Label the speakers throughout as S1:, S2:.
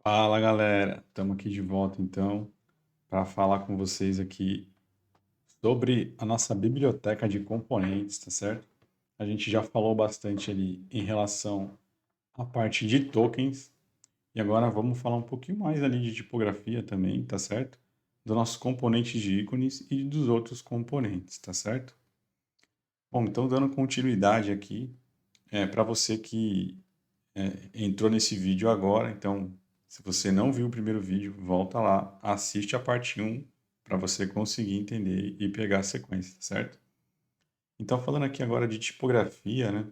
S1: Fala galera, estamos aqui de volta então para falar com vocês aqui sobre a nossa biblioteca de componentes, tá certo? A gente já falou bastante ali em relação à parte de tokens e agora vamos falar um pouquinho mais ali de tipografia também, tá certo? Do nosso componente de ícones e dos outros componentes, tá certo? Bom, então dando continuidade aqui, para você que entrou nesse vídeo agora, então, se você não viu o primeiro vídeo, volta lá, assiste a parte um para você conseguir entender e pegar a sequência, certo? Então, falando aqui agora de tipografia, né?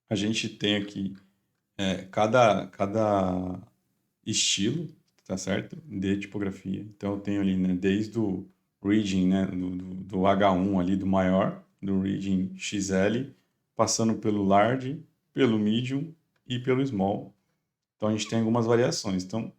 S1: A gente tem aqui cada estilo, tá certo? De tipografia. Então, eu tenho ali, né, desde o reading, né, do H1 ali, do maior, do reading XL, passando pelo large, pelo medium e pelo small. Então a gente tem algumas variações. Então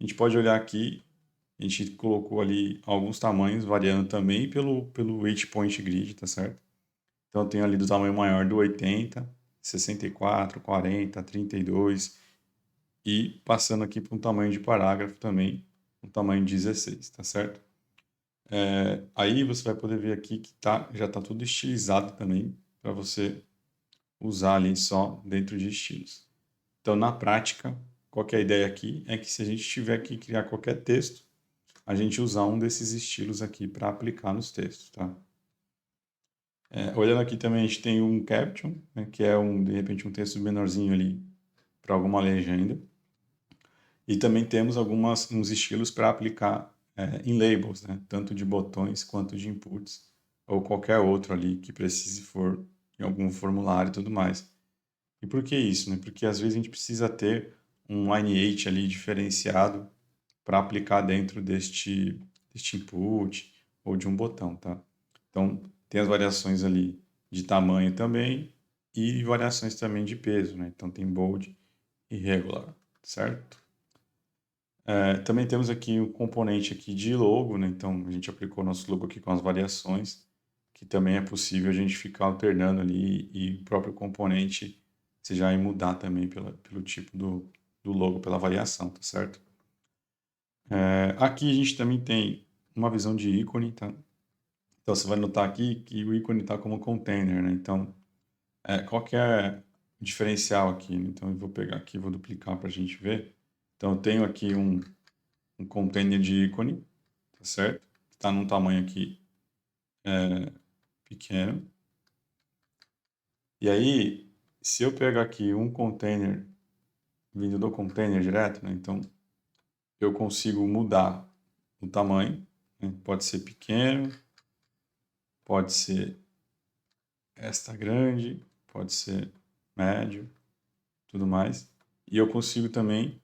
S1: a gente pode olhar aqui, a gente colocou ali alguns tamanhos variando também pelo 8-point grid, tá certo? Então tem ali do tamanho maior do 80, 64, 40, 32 e passando aqui para um tamanho de parágrafo também, um tamanho 16, tá certo? Aí você vai poder ver aqui que já está tudo estilizado também para você usar ali só dentro de estilos. Então, na prática, qual que é a ideia aqui? É que se a gente tiver que criar qualquer texto, a gente usar um desses estilos aqui para aplicar nos textos, tá? Olhando aqui também, a gente tem um caption, né, que é de repente um texto menorzinho ali para alguma legenda. E também temos uns estilos para aplicar em labels, né, tanto de botões quanto de inputs, ou qualquer outro ali que precise for em algum formulário e tudo mais. E por que isso, né? Porque às vezes a gente precisa ter um lineage ali diferenciado para aplicar dentro deste input ou de um botão, tá? Então, tem as variações ali de tamanho também e variações também de peso, né? Então, tem bold e regular, certo? Também temos aqui o componente aqui de logo, né? Então, a gente aplicou nosso logo aqui com as variações, que também é possível a gente ficar alternando ali e o próprio componente você já vai mudar também pelo tipo do logo, pela variação, tá certo? Aqui a gente também tem uma visão de ícone, tá? Então você vai notar aqui que o ícone está como container, né? Então, qual que é o diferencial aqui, né? Então eu vou pegar aqui, vou duplicar para a gente ver. Então eu tenho aqui um container de ícone, tá certo? Está num tamanho aqui pequeno. E aí, se eu pegar aqui um container, vindo do container direto, né? Então eu consigo mudar o tamanho, né? Pode ser pequeno, pode ser esta grande, pode ser médio, tudo mais. E eu consigo também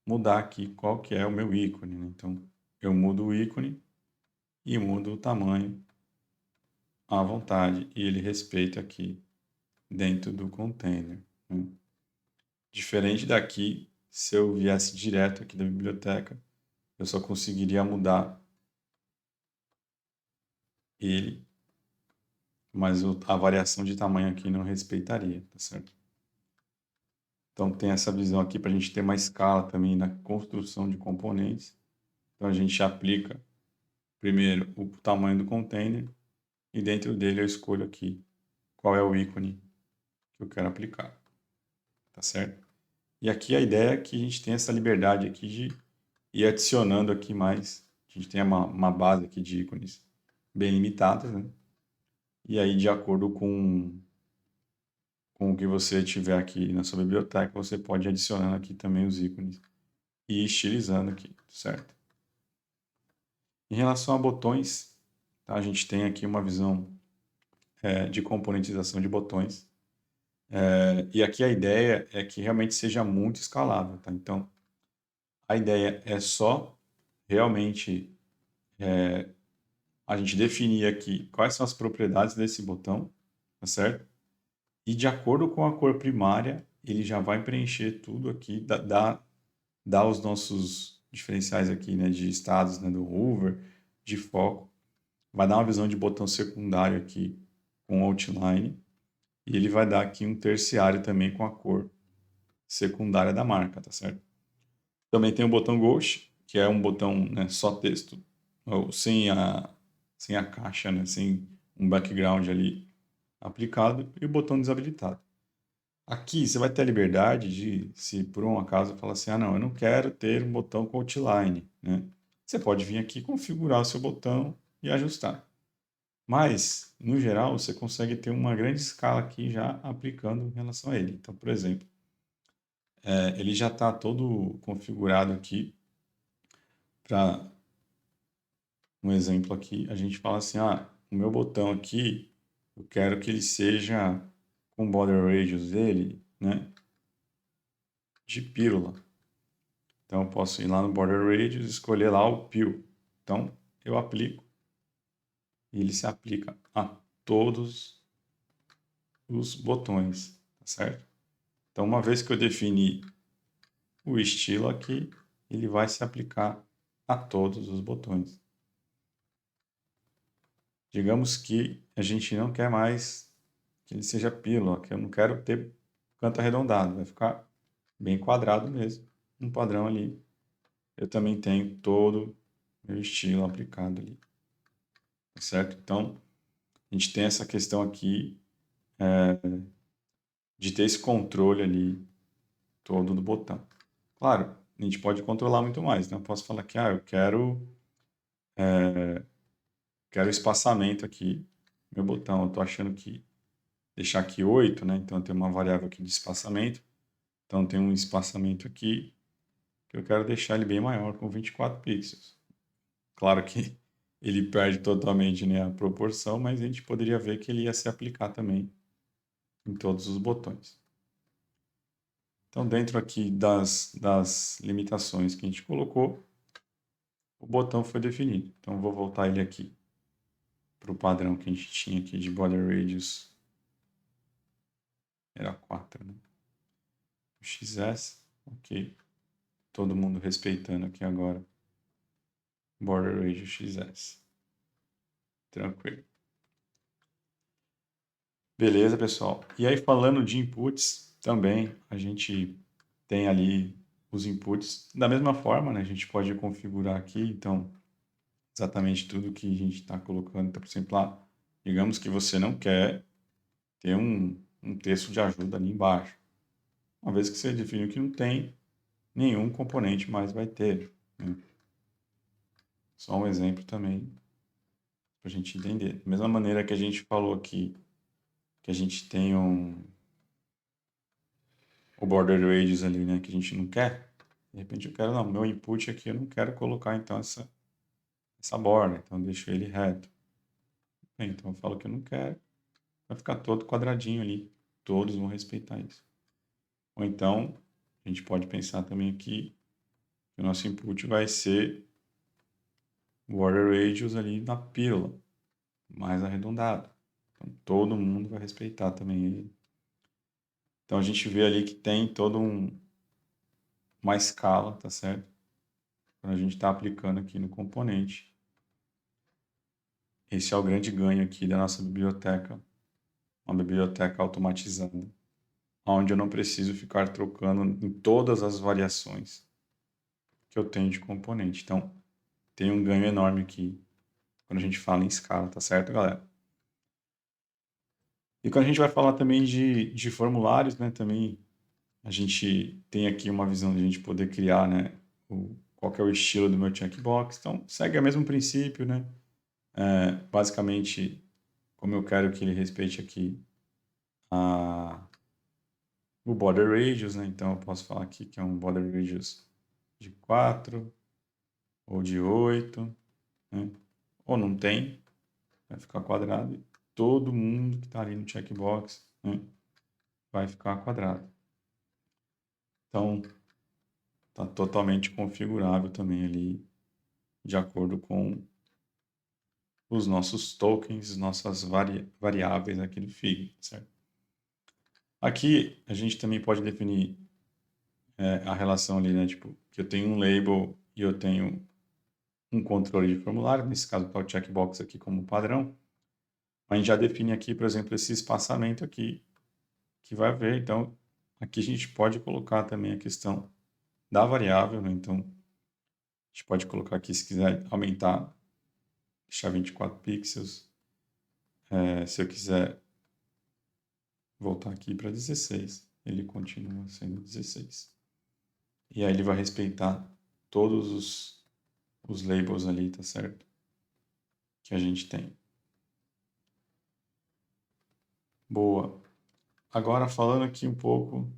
S1: mudar aqui qual que é o meu ícone, né? Então, eu mudo o ícone e mudo o tamanho à vontade e ele respeita aqui dentro do container, né? Diferente daqui, se eu viesse direto aqui da biblioteca, eu só conseguiria mudar ele, mas a variação de tamanho aqui não respeitaria, tá certo? Então tem essa visão aqui para a gente ter uma escala também na construção de componentes. Então a gente aplica primeiro o tamanho do container e dentro dele eu escolho aqui qual é o ícone que eu quero aplicar, tá certo? E aqui a ideia é que a gente tenha essa liberdade aqui de ir adicionando aqui mais. A gente tem uma base aqui de ícones bem limitadas, né? E aí de acordo com o que você tiver aqui na sua biblioteca, você pode ir adicionando aqui também os ícones e estilizando aqui, certo? Em relação a botões, tá? A gente tem aqui uma visão de componentização de botões. E aqui a ideia é que realmente seja muito escalável, tá? Então, a ideia é só realmente a gente definir aqui quais são as propriedades desse botão, tá certo? E de acordo com a cor primária, ele já vai preencher tudo aqui, dá os nossos diferenciais aqui, né, de estados, né, do hover, de foco. Vai dar uma visão de botão secundário aqui com outline e ele vai dar aqui um terciário também com a cor secundária da marca, tá certo? Também tem o botão Ghost, que é um botão, né, só texto, ou sem a caixa, né, sem um background ali aplicado, e o botão desabilitado. Aqui você vai ter a liberdade de, se por um acaso falar assim, ah não, eu não quero ter um botão com outline, né? Você pode vir aqui configurar o seu botão e ajustar. Mas, no geral, você consegue ter uma grande escala aqui já aplicando em relação a ele. Então, por exemplo, ele já está todo configurado aqui para um exemplo aqui. A gente fala assim, ah, o meu botão aqui, eu quero que ele seja com o border radius dele, né, de pílula. Então, eu posso ir lá no border radius e escolher lá o peel. Então, eu aplico e ele se aplica a todos os botões, tá certo? Então, uma vez que eu defini o estilo aqui, ele vai se aplicar a todos os botões. Digamos que a gente não quer mais que ele seja pílula, que eu não quero ter canto arredondado, vai ficar bem quadrado mesmo, um padrão ali. Eu também tenho todo o meu estilo aplicado ali, tá certo? Então, a gente tem essa questão aqui de ter esse controle ali todo do botão. Claro, a gente pode controlar muito mais, né? Eu posso falar que, eu quero espaçamento aqui, meu botão, eu estou achando que deixar aqui 8, né? Então, tem uma variável aqui de espaçamento. Então, tem um espaçamento aqui que eu quero deixar ele bem maior, com 24 pixels. Claro que ele perde totalmente, né, a proporção, mas a gente poderia ver que ele ia se aplicar também em todos os botões. Então, dentro aqui das limitações que a gente colocou, o botão foi definido. Então, eu vou voltar ele aqui para o padrão que a gente tinha aqui de border radius. Era 4, né? O XS, ok. Todo mundo respeitando aqui agora. Border radius XS. Tranquilo. Beleza, pessoal. E aí, falando de inputs, também a gente tem ali os inputs da mesma forma, né? A gente pode configurar aqui, então, exatamente tudo que a gente está colocando. Então, por exemplo, lá, digamos que você não quer ter um texto de ajuda ali embaixo. Uma vez que você definiu que não tem, nenhum componente mais vai ter, né? Só um exemplo também para a gente entender. Da mesma maneira que a gente falou aqui, que a gente tem o border radius ali, né, que a gente não quer. De repente eu quero, não, meu input aqui eu não quero colocar então essa borda, então eu deixo ele reto. Bem, então eu falo que eu não quero, vai ficar todo quadradinho ali, todos vão respeitar isso. Ou então, a gente pode pensar também aqui que o nosso input vai ser o border radius ali na pílula, mais arredondado. Então todo mundo vai respeitar também ele. Então a gente vê ali que tem todo uma escala, tá certo? Quando a gente está aplicando aqui no componente. Esse é o grande ganho aqui da nossa biblioteca, uma biblioteca automatizada, onde eu não preciso ficar trocando em todas as variações que eu tenho de componente. Então, tem um ganho enorme aqui quando a gente fala em escala, tá certo, galera? E quando a gente vai falar também de formulários, né, também a gente tem aqui uma visão de a gente poder criar, né, qual que é o estilo do meu checkbox. Então, segue o mesmo princípio, né? Basicamente, como eu quero que ele respeite aqui a o border radius, né? Então eu posso falar aqui que é um border radius de 4 ou de 8, né? Ou não tem, vai ficar quadrado e todo mundo que está ali no checkbox, né, vai ficar quadrado. Então está totalmente configurável também ali de acordo com os nossos tokens, nossas variáveis aqui do Figma, certo? Aqui a gente também pode definir a relação ali, né? Tipo, que eu tenho um label e eu tenho um controle de formulário, nesse caso está o checkbox aqui como padrão. A gente já define aqui, por exemplo, esse espaçamento aqui que vai haver. Então, aqui a gente pode colocar também a questão da variável, né? Então, a gente pode colocar aqui, se quiser aumentar, deixar 24 pixels. Se eu quiser voltar aqui para 16, ele continua sendo 16. E aí ele vai respeitar todos os labels ali, tá certo? Que a gente tem. Boa. Agora, falando aqui um pouco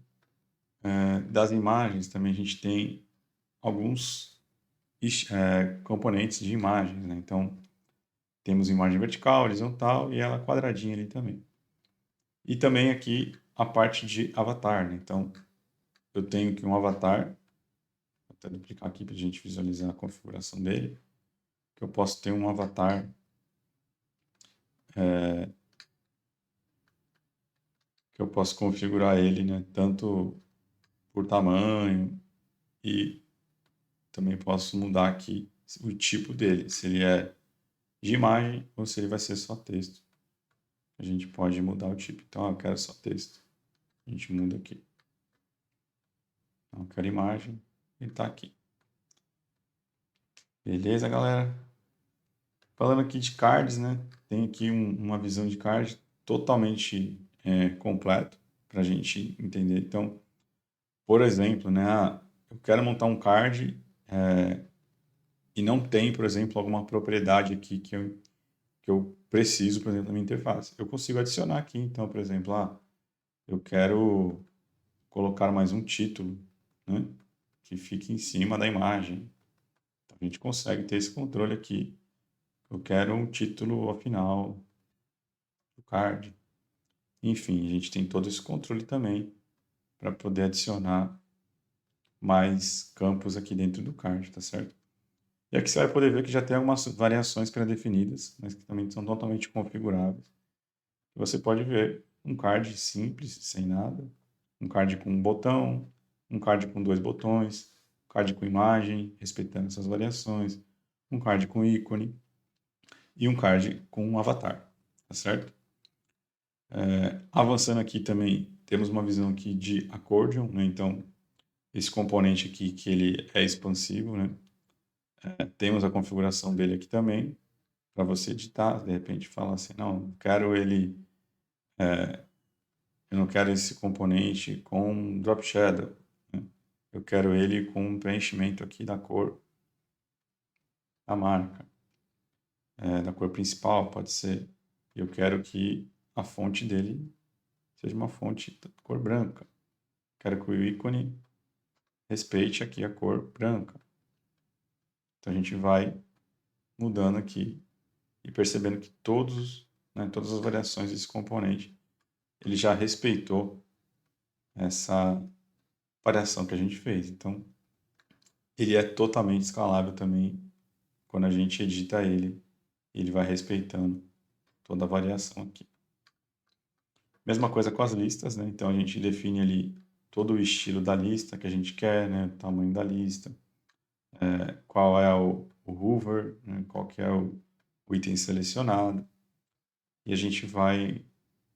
S1: das imagens, também a gente tem alguns componentes de imagens, né? Então, temos imagem vertical, horizontal e ela quadradinha ali também. E também aqui a parte de avatar, né? Então, eu tenho aqui um avatar, vou até duplicar aqui para a gente visualizar a configuração dele, que eu posso ter um avatar que eu posso configurar ele, né? Tanto por tamanho e também posso mudar aqui o tipo dele, se ele é de imagem ou se ele vai ser só texto. A gente pode mudar o tipo. Então, eu quero só texto. A gente muda aqui. Então, eu quero imagem. Ele está aqui. Beleza, galera? Falando aqui de cards, né? Tem aqui uma visão de card totalmente completo para a gente entender. Então, por exemplo, né? Eu quero montar um card e não tem, por exemplo, alguma propriedade aqui que eu preciso, por exemplo, na minha interface. Eu consigo adicionar aqui. Então, por exemplo, eu quero colocar mais um título, né? Que fique em cima da imagem. Então, a gente consegue ter esse controle aqui. Eu quero um título ao final do card. Enfim, a gente tem todo esse controle também para poder adicionar mais campos aqui dentro do card, tá certo? E aqui você vai poder ver que já tem algumas variações pré-definidas, mas que também são totalmente configuráveis. Você pode ver um card simples, sem nada, um card com um botão, um card com dois botões, um card com imagem, respeitando essas variações, um card com ícone e um card com um avatar, tá certo? Avançando aqui também, temos uma visão aqui de accordion, né? Então, esse componente aqui que ele é expansivo, né? Temos a configuração dele aqui também, para você editar, de repente falar assim, não, quero ele, eu não quero esse componente com drop shadow, né? Eu quero ele com um preenchimento aqui da cor da marca, da cor principal, pode ser. Eu quero que a fonte dele seja uma fonte de cor branca. Quero que o ícone respeite aqui a cor branca. Então a gente vai mudando aqui e percebendo que todas as variações desse componente, ele já respeitou essa variação que a gente fez. Então, ele é totalmente escalável também quando a gente edita ele. Ele vai respeitando toda a variação aqui. Mesma coisa com as listas, né? Então, a gente define ali todo o estilo da lista que a gente quer, né? O tamanho da lista, qual é o hover, né? Qual que é o item selecionado. E a gente vai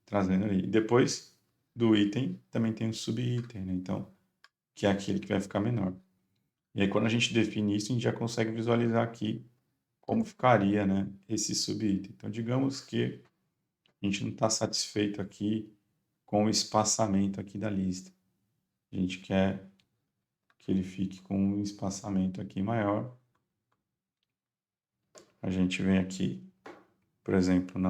S1: trazendo ali. Depois do item, também tem o subitem, né? Então, que é aquele que vai ficar menor. E aí, quando a gente define isso, a gente já consegue visualizar aqui como ficaria, né, esse subitem. Então, digamos que a gente não está satisfeito aqui com o espaçamento aqui da lista. A gente quer que ele fique com um espaçamento aqui maior. A gente vem aqui, por exemplo,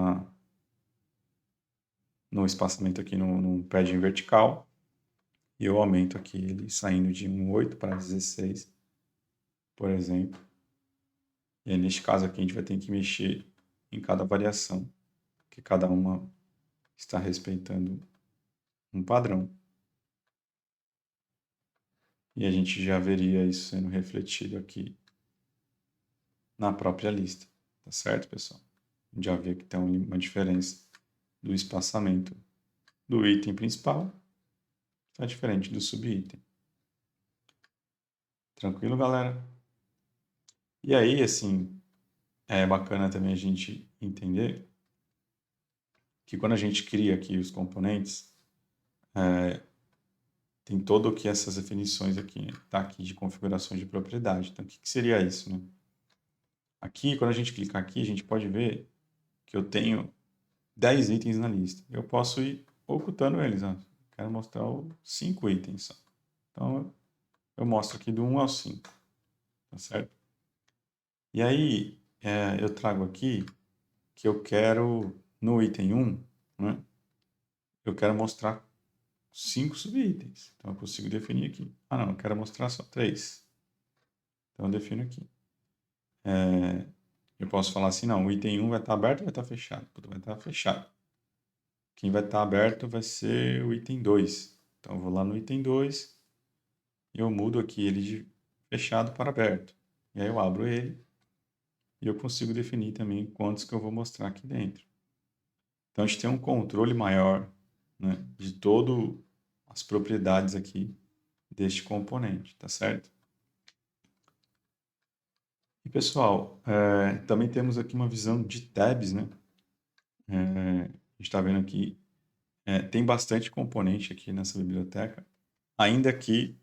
S1: no espaçamento aqui no padding vertical, e eu aumento aqui ele saindo de 1,8 para 16, por exemplo. E aí, neste caso aqui, a gente vai ter que mexer em cada variação, que cada uma está respeitando um padrão. E a gente já veria isso sendo refletido aqui na própria lista, tá certo, pessoal? A gente já vê que tem uma diferença do espaçamento do item principal, está diferente do subitem. Tranquilo, galera? E aí, assim, é bacana também a gente entender que quando a gente cria aqui os componentes, tem todo aqui essas definições aqui, tá aqui de configurações de propriedade. Então, o que seria isso, né? Aqui, quando a gente clicar aqui, a gente pode ver que eu tenho 10 itens na lista. Eu posso ir ocultando eles, ó. Quero mostrar os 5 itens só. Então, eu mostro aqui do 1 ao 5, tá certo? E aí, eu trago aqui que eu quero, no item 1, né, eu quero mostrar 5 subitens. Então, eu consigo definir aqui. Ah, não, eu quero mostrar só 3. Então, eu defino aqui. Eu posso falar assim, não, o item 1 vai estar aberto ou vai estar fechado? Puta, vai estar fechado. Quem vai estar aberto vai ser o item 2. Então, eu vou lá no item 2 e eu mudo aqui ele de fechado para aberto. E aí eu abro ele e eu consigo definir também quantos que eu vou mostrar aqui dentro. Então, a gente tem um controle maior, né, de todas as propriedades aqui deste componente, tá certo? E, pessoal, também temos aqui uma visão de tabs, né? A gente está vendo aqui, tem bastante componente aqui nessa biblioteca, ainda que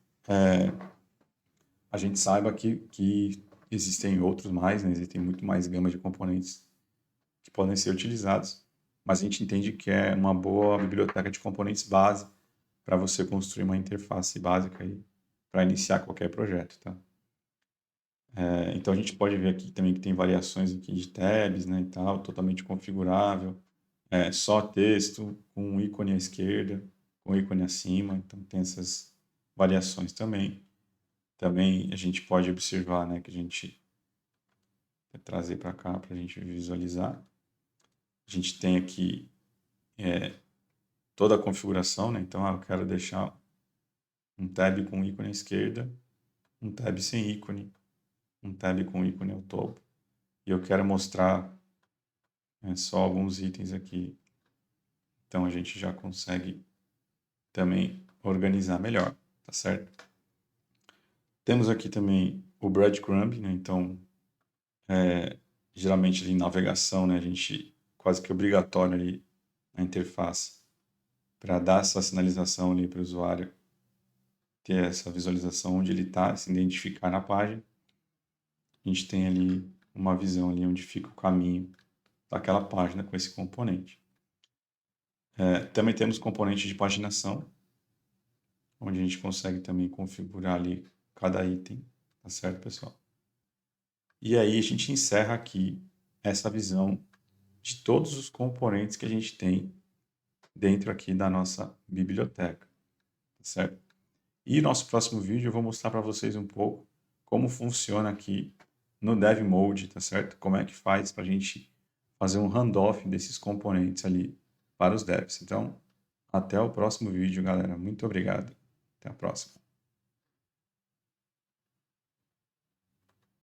S1: a gente saiba que existem outros mais, né? Existem muito mais gama de componentes que podem ser utilizados, mas a gente entende que é uma boa biblioteca de componentes base para você construir uma interface básica aí para iniciar qualquer projeto, tá? Então a gente pode ver aqui também que tem variações aqui de tabs, né, e tal, totalmente configurável, só texto com um ícone à esquerda, com um ícone acima, então tem essas variações também. Também a gente pode observar, né, que a gente vai trazer para cá para a gente visualizar. A gente tem aqui toda a configuração, né? Então, eu quero deixar um tab com ícone à esquerda, um tab sem ícone, um tab com ícone ao topo. E eu quero mostrar só alguns itens aqui. Então, a gente já consegue também organizar melhor, tá certo? Temos aqui também o breadcrumb, né? Então, geralmente em navegação, né, a gente quase que obrigatório ali na interface para dar essa sinalização ali para o usuário ter essa visualização onde ele está, se identificar na página. A gente tem ali uma visão ali onde fica o caminho daquela página com esse componente. Também temos componente de paginação, onde a gente consegue também configurar ali cada item, tá certo, pessoal? E aí a gente encerra aqui essa visão de todos os componentes que a gente tem dentro aqui da nossa biblioteca, tá certo? E nosso próximo vídeo eu vou mostrar para vocês um pouco como funciona aqui no Dev Mode, tá certo? Como é que faz para a gente fazer um handoff desses componentes ali para os devs. Então, até o próximo vídeo, galera. Muito obrigado. Até a próxima.